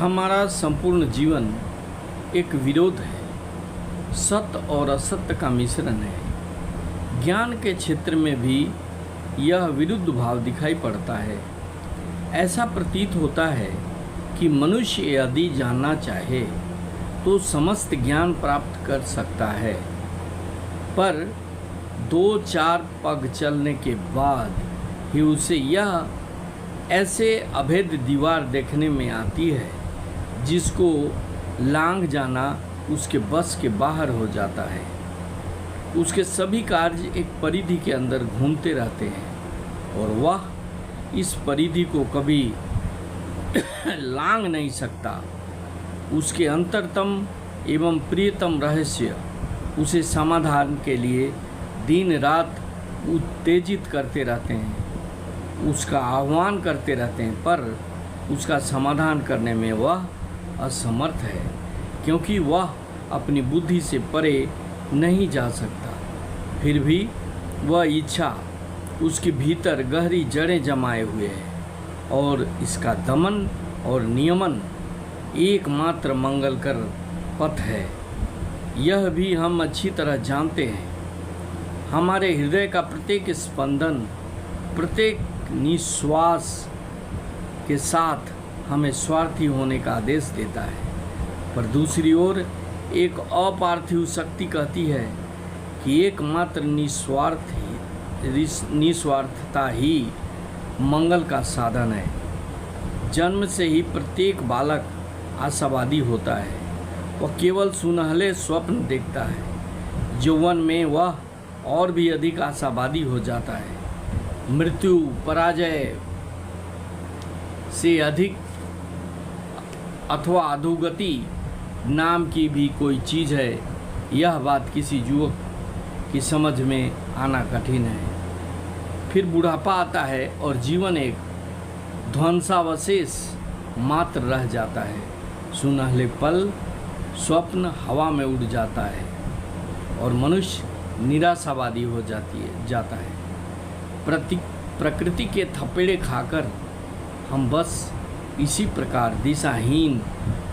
हमारा संपूर्ण जीवन एक विरोध है, सत्य और असत्य का मिश्रण है। ज्ञान के क्षेत्र में भी यह विरुद्ध भाव दिखाई पड़ता है। ऐसा प्रतीत होता है कि मनुष्य यदि जानना चाहे तो समस्त ज्ञान प्राप्त कर सकता है, पर 2-4 पग चलने के बाद ही उसे यह ऐसे अभेद दीवार देखने में आती है जिसको लांघ जाना उसके बस के बाहर हो जाता है। उसके सभी कार्य एक परिधि के अंदर घूमते रहते हैं और वह इस परिधि को कभी लांघ नहीं सकता। उसके अंतरतम एवं प्रियतम रहस्य उसे समाधान के लिए दिन रात उत्तेजित करते रहते हैं, उसका आह्वान करते रहते हैं, पर उसका समाधान करने में वह असमर्थ है, क्योंकि वह अपनी बुद्धि से परे नहीं जा सकता। फिर भी वह इच्छा उसके भीतर गहरी जड़ें जमाए हुए है और इसका दमन और नियमन एकमात्र मंगलकर पथ है। यह भी हम अच्छी तरह जानते हैं। हमारे हृदय का प्रत्येक स्पंदन, प्रत्येक निश्वास के साथ हमें स्वार्थी होने का आदेश देता है, पर दूसरी ओर एक अपार्थिव शक्ति कहती है कि एकमात्र निस्वार्थता ही मंगल का साधन है। जन्म से ही प्रत्येक बालक आशावादी होता है। वह केवल सुनहले स्वप्न देखता है। यौवन में वह और भी अधिक आशावादी हो जाता है। मृत्यु पराजय से अधिक अथवा अधोगति नाम की भी कोई चीज़ है, यह बात किसी युवक की समझ में आना कठिन है। फिर बुढ़ापा आता है और जीवन एक ध्वंसावशेष मात्र रह जाता है। सुनहले पल स्वप्न हवा में उड़ जाता है और मनुष्य निराशावादी हो जाता है। प्रकृति के थपेड़े खाकर हम बस इसी प्रकार दिशाहीन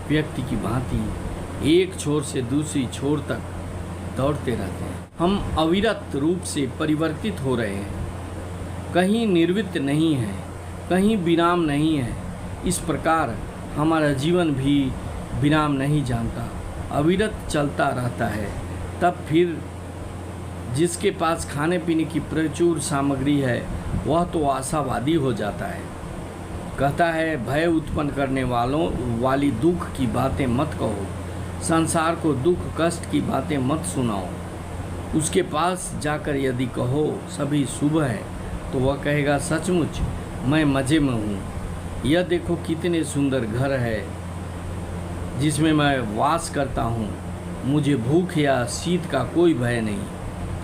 व्यक्ति की भांति एक छोर से दूसरी छोर तक दौड़ते रहते हैं। हम अविरत रूप से परिवर्तित हो रहे हैं, कहीं निर्वृत्त नहीं है, कहीं विराम नहीं है। इस प्रकार हमारा जीवन भी विराम नहीं जानता, अविरत चलता रहता है। तब फिर जिसके पास खाने पीने की प्रचुर सामग्री है वह तो आशावादी हो जाता है। कहता है, भय उत्पन्न करने वाली दुख की बातें मत कहो, संसार को दुख कष्ट की बातें मत सुनाओ। उसके पास जाकर यदि कहो सभी शुभ है तो वह कहेगा, सचमुच मैं मज़े में हूँ। यह देखो कितने सुंदर घर है जिसमें मैं वास करता हूँ। मुझे भूख या शीत का कोई भय नहीं।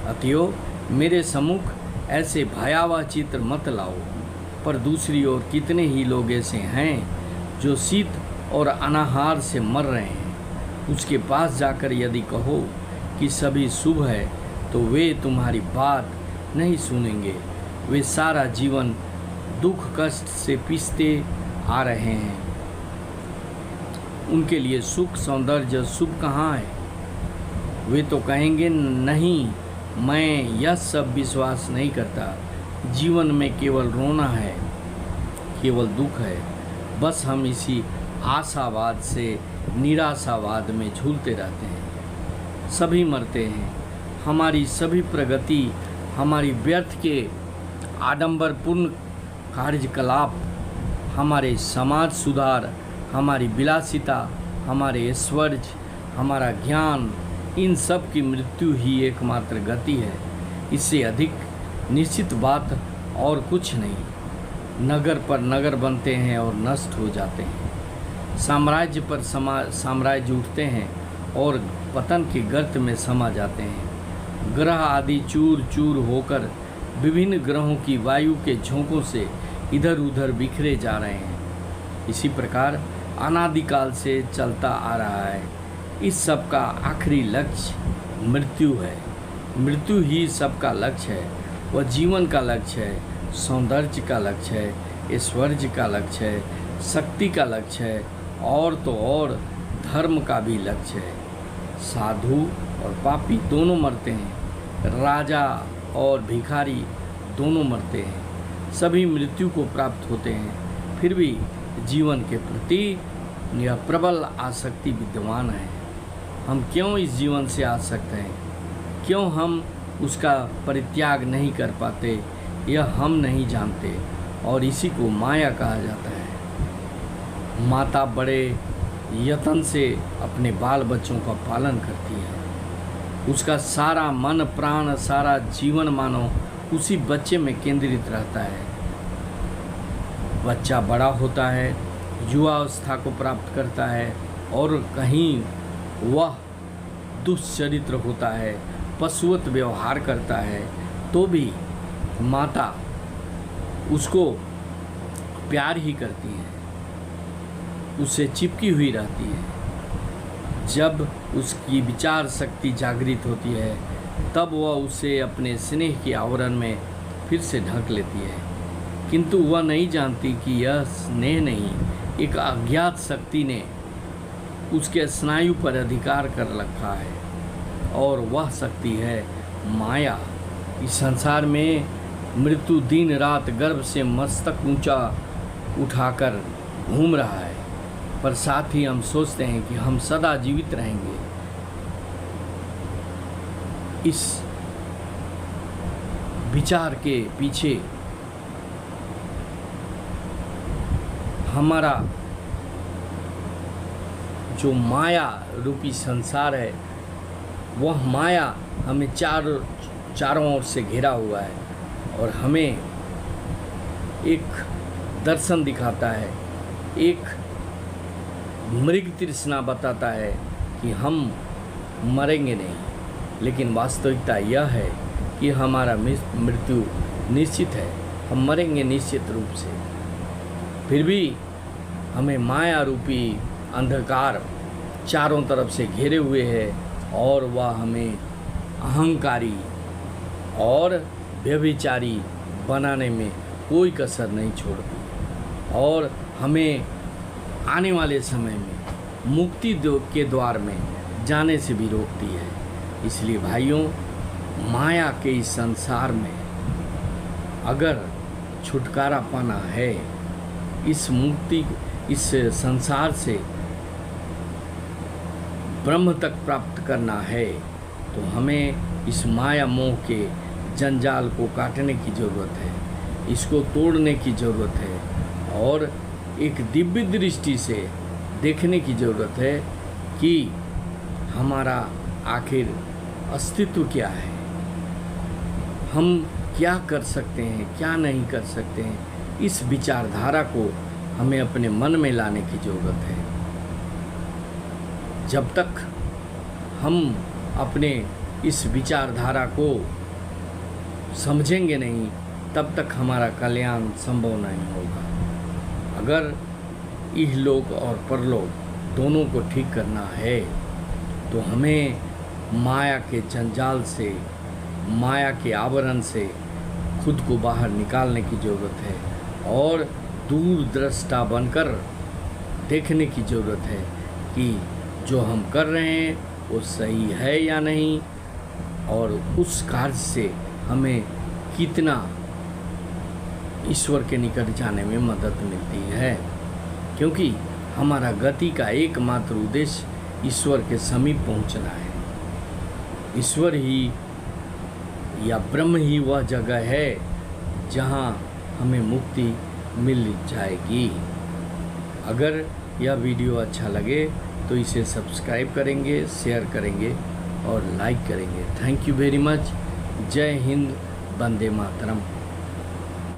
अतएव मेरे सम्मुख ऐसे भयावह चित्र मत लाओ। पर दूसरी ओर कितने ही लोग ऐसे हैं जो शीत और अनाहार से मर रहे हैं। उसके पास जाकर यदि कहो कि सभी शुभ है तो वे तुम्हारी बात नहीं सुनेंगे। वे सारा जीवन दुख कष्ट से पिसते आ रहे हैं। उनके लिए सुख सौंदर्य शुभ कहाँ है? वे तो कहेंगे, नहीं, मैं यह सब विश्वास नहीं करता। जीवन में केवल रोना है, केवल दुख है। बस हम इसी आशावाद से निराशावाद में झूलते रहते हैं। सभी मरते हैं। हमारी सभी प्रगति, हमारी व्यर्थ के आडंबरपूर्ण कार्यकलाप, हमारे समाज सुधार, हमारी विलासिता, ऐश्वर्य, हमारा ज्ञान, इन सब की मृत्यु ही एकमात्र गति है। इससे अधिक निश्चित बात और कुछ नहीं। नगर पर नगर बनते हैं और नष्ट हो जाते हैं। साम्राज्य पर साम्राज्य उठते हैं और पतन के गर्त में समा जाते हैं। ग्रह आदि चूर चूर होकर विभिन्न ग्रहों की वायु के झोंकों से इधर उधर बिखरे जा रहे हैं। इसी प्रकार अनादिकाल से चलता आ रहा है। इस सब का आखिरी लक्ष्य मृत्यु है। मृत्यु ही सबका लक्ष्य है। वह जीवन का लक्ष्य है, सौंदर्य का लक्ष्य है, ऐश्वर्य का लक्ष्य है, शक्ति का लक्ष्य है और तो और धर्म का भी लक्ष्य है। साधु और पापी दोनों मरते हैं, राजा और भिखारी दोनों मरते हैं, सभी मृत्यु को प्राप्त होते हैं, फिर भी जीवन के प्रति यह प्रबल आसक्ति विद्यमान है। हम क्यों इस जीवन से आसक्त हैं, क्यों हम उसका परित्याग नहीं कर पाते, यह हम नहीं जानते, और इसी को माया कहा जाता है। माता बड़े यत्न से अपने बाल बच्चों का पालन करती है, उसका सारा मन प्राण सारा जीवन मानो उसी बच्चे में केंद्रित रहता है। बच्चा बड़ा होता है, युवावस्था को प्राप्त करता है, और कहीं वह दुष्चरित्र होता है, पशुवत व्यवहार करता है, तो भी माता उसको प्यार ही करती है, उससे चिपकी हुई रहती है। जब उसकी विचार शक्ति जागृत होती है, तब वह उसे अपने स्नेह के आवरण में फिर से ढक लेती है, किंतु वह नहीं जानती कि यह स्नेह नहीं, एक अज्ञात शक्ति ने उसके स्नायु पर अधिकार कर रखा है, और वह शक्ति है माया। इस संसार में मृत्यु दिन रात गर्भ से मस्तक ऊंचा उठाकर घूम रहा है, पर साथ ही हम सोचते हैं कि हम सदा जीवित रहेंगे। इस विचार के पीछे हमारा जो माया रूपी संसार है, वह माया हमें चारों ओर से घिरा हुआ है, और हमें एक दर्शन दिखाता है, एक मृग तृष्णा बताता है कि हम मरेंगे नहीं, लेकिन वास्तविकता यह है कि हमारा मृत्यु निश्चित है, हम मरेंगे निश्चित रूप से। फिर भी हमें माया रूपी अंधकार चारों तरफ से घेरे हुए है, और वह हमें अहंकारी और व्यभिचारी बनाने में कोई कसर नहीं छोड़ती, और हमें आने वाले समय में मुक्ति के द्वार में जाने से भी रोकती है। इसलिए भाइयों, माया के इस संसार में अगर छुटकारा पाना है, इस संसार से ब्रह्म तक प्राप्त करना है, तो हमें इस माया मोह के जंजाल को काटने की ज़रूरत है, इसको तोड़ने की ज़रूरत है, और एक दिव्य दृष्टि से देखने की ज़रूरत है कि हमारा आखिर अस्तित्व क्या है, हम क्या कर सकते हैं, क्या नहीं कर सकते हैं। इस विचारधारा को हमें अपने मन में लाने की ज़रूरत है। जब तक हम अपने इस विचारधारा को समझेंगे नहीं, तब तक हमारा कल्याण संभव नहीं होगा। अगर इहलोक और परलोक दोनों को ठीक करना है, तो हमें माया के जंजाल से, माया के आवरण से खुद को बाहर निकालने की ज़रूरत है, और दूरदृष्टा बनकर देखने की ज़रूरत है कि जो हम कर रहे हैं वो सही है या नहीं, और उस कार्य से हमें कितना ईश्वर के निकट जाने में मदद मिलती है। क्योंकि हमारा गति का एकमात्र उद्देश्य ईश्वर के समीप पहुंचना है। ईश्वर ही या ब्रह्म ही वह जगह है जहां हमें मुक्ति मिल जाएगी। अगर यह वीडियो अच्छा लगे तो इसे सब्सक्राइब करेंगे, शेयर करेंगे और लाइक करेंगे। Thank you very much. जय हिंद, वंदे मातरम।